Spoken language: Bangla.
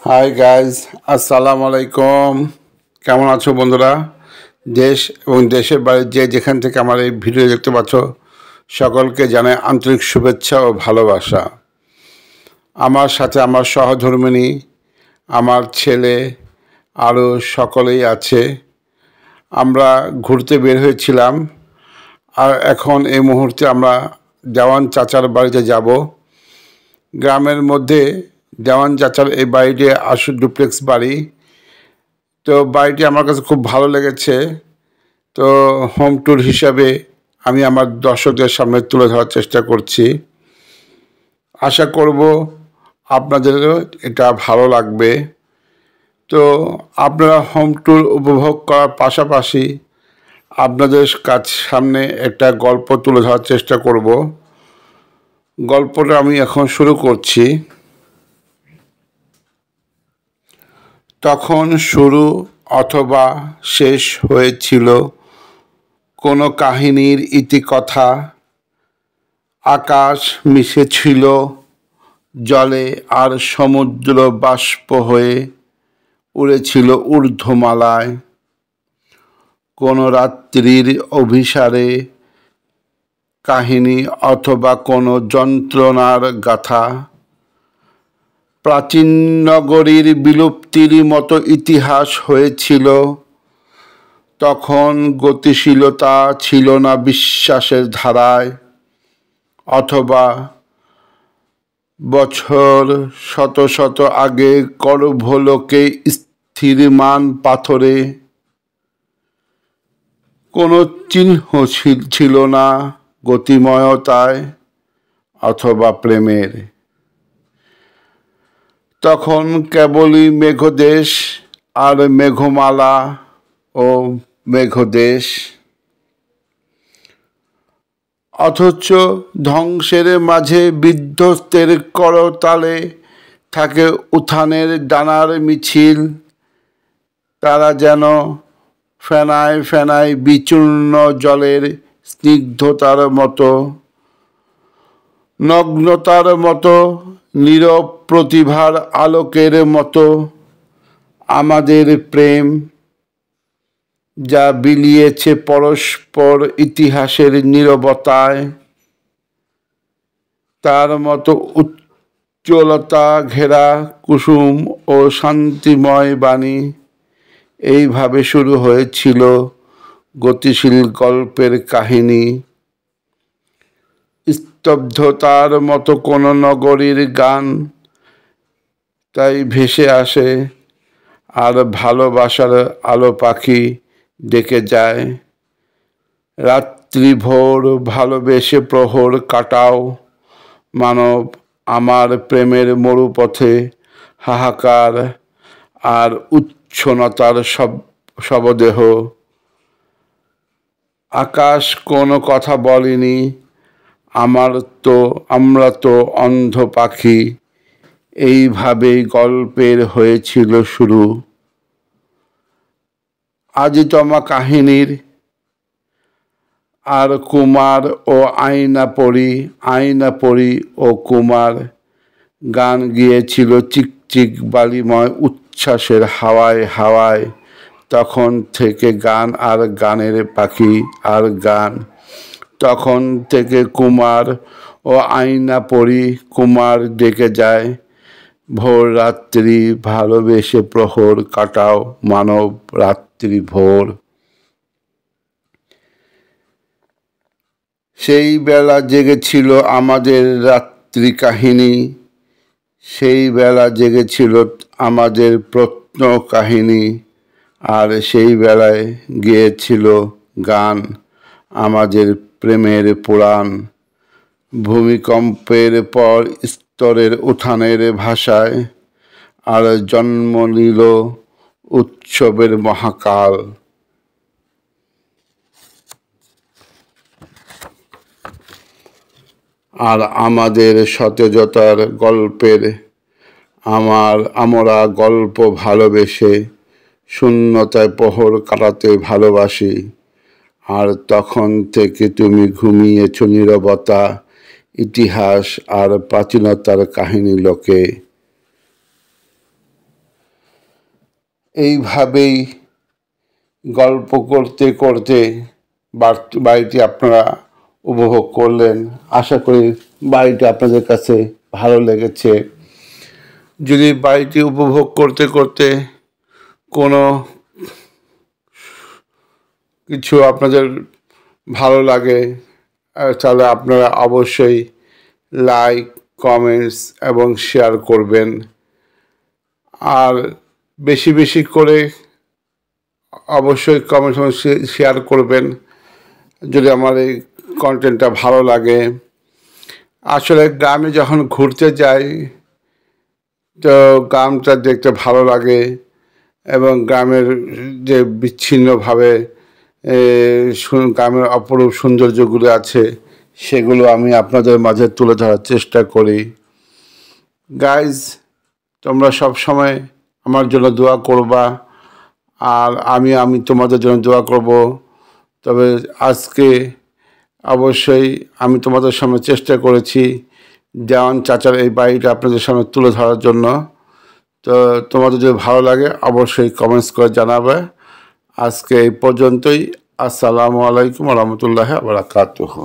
হাই গাইজ, আসসালামু আলাইকুম। কেমন আছো বন্ধুরা? দেশ এবং দেশের বাইরে যেখান থেকে আমার এই ভিডিও দেখতে পাচ্ছ, সকলকে জানাই আন্তরিক শুভেচ্ছা ও ভালোবাসা। আমার সাথে আমার সহধর্মিণী, আমার ছেলে, আরও সকলেই আছে। আমরা ঘুরতে বের হয়েছিলাম, আর এখন এই মুহূর্তে আমরা দেওয়ান চাচার বাড়িতে যাব। গ্রামের মধ্যে দেওয়ান চাচার এই বাড়িটি ডুপ্লেক্স বাড়ি। তো বাড়িটি আমার কাছে খুব ভালো লেগেছে। তো হোম ট্যুর হিসাবে আমি আমার দর্শকদের সামনে তুলে ধরার চেষ্টা করছি। আশা করব আপনাদেরও এটা ভালো লাগবে। তো আপনারা হোম ট্যুর উপভোগ করার পাশাপাশি আপনাদের সামনে একটা গল্প তুলে ধরার চেষ্টা করব। গল্পটা আমি এখন শুরু করছি। তখন শুরু অথবা শেষ হয়েছিল কোনো কাহিনীর ইতিকথা। আকাশ মিশেছিল জলে, আর সমুদ্র বাষ্প হয়ে উড়েছিল ঊর্ধ্বমালায়। কোনো রাত্রির অভিসারে কাহিনী অথবা কোনো যন্ত্রণার গাথা। প্রাচীন নগরীর বিলুপ্তির মতো ইতিহাস হয়েছিল। তখন গতিশীলতা ছিল না বিশ্বাসের ধারায়, অথবা বছর শত শত আগে গর্ভলোকে স্থিরমান পাথরে। কোনো চিহ্ন ছিল না গতিময়তায় অথবা প্রেমের। তখন কেবলই মেঘদেশ আর মেঘমালা ও মেঘদেশ। অথচ ধ্বংসের মাঝে বিধ্বস্তের করতালে থাকে উত্থানের ডানার মিছিল। তারা যেন ফেনায় ফেনায় বিচূর্ণ জলের স্নিগ্ধতার মতো, নগ্নতার মতো, নীরব প্রতিভার আলোকের মতো। আমাদের প্রেম যা বিলিয়েছে পরস্পর ইতিহাসের নীরবতায়, তার মতো উজ্জ্বলতা ঘেরা কুসুম ও শান্তিময় বাণী। এইভাবে শুরু হয়েছিল গতিশীল গল্পের কাহিনী। স্তব্ধতার মতো কোনো নগরীর গান তাই ভেসে আসে, আর ভালোবাসার আলো পাখি ডেকে যায়। রাত্রি ভোর ভালোবেসে প্রহর কাটাও মানব, আমার প্রেমের মরুপথে হাহাকার আর উচ্ছ্বসতার শবদেহ। আকাশ কোনো কথা বলেনি, আমরা তো অন্ধ পাখি। এইভাবেই গল্পের হয়েছিল শুরু। আজিতমা কাহিনীর। আর কুমার ও আয়নাপরি ও কুমার গান গিয়েছিল চিকচিক বালিময় উচ্ছ্বাসের হাওয়ায় হাওয়ায়। তখন থেকে গান আর গানের পাখি আর গান। তখন থেকে কুমার ও আয়নাপরি কুমার ডেকে যায়। ভোর রাত্রি ভালোবেসে প্রহর কাটাও মানব, রাত্রি ভোর। সেই বেলা জেগেছিল আমাদের রাত্রি কাহিনী। সেই বেলা জেগেছিল আমাদের প্রত্ন কাহিনী। আর সেই বেলায় গেয়েছিল গান আমাদের প্রেমের পুরাণ। ভূমিকম্পের পর স্তরের উত্থানের ভাষায়, আর জন্ম নিল উৎসবের মহাকাল। আর আমাদের সতেজতার গল্পের আমরা গল্প ভালোবেসে শূন্যতায় প্রহর কাটাতে ভালোবাসি। আর তখন থেকে তুমি ঘুমিয়েছ নীরবতা, ইতিহাস আর প্রাচীনতার কাহিনী লোকে। এইভাবেই গল্প করতে করতে বাড়িটি আপনারা উপভোগ করলেন। আশা করি বাড়িটি আপনাদের কাছে ভালো লেগেছে। যদি বাড়িটি উপভোগ করতে করতে কোনো কিছু আপনাদের ভালো লাগে তাহলে আপনারা অবশ্যই লাইক, কমেন্টস এবং শেয়ার করবেন। আর বেশি বেশি করে অবশ্যই কমেন্ট শেয়ার করবেন যদি আমার এই কন্টেন্টটা ভালো লাগে। আসলে গ্রামে যখন ঘুরতে যাই তো গ্রামটা দেখতে ভালো লাগে এবং গ্রামের যে বিচ্ছিন্নভাবে গ্রামের অপরূপ সৌন্দর্যগুলো আছে সেগুলো আমি আপনাদের মাঝে তুলে ধরার চেষ্টা করি। গাইজ, তোমরা সব সময় আমার জন্য দোয়া করবা আর আমি তোমাদের জন্য দোয়া করব। তবে আজকে অবশ্যই আমি তোমাদের সামনে চেষ্টা করেছি দেওয়ান চাচার এই বাড়িটা আপনাদের সামনে তুলে ধরার জন্য। তো তোমাদের যদি ভালো লাগে অবশ্যই কমেন্টস করে জানাবে। আজকে এই পর্যন্তই। আসসালামু আলাইকুম ওয়া রাহমাতুল্লাহি ওয়া বারাকাতুহু।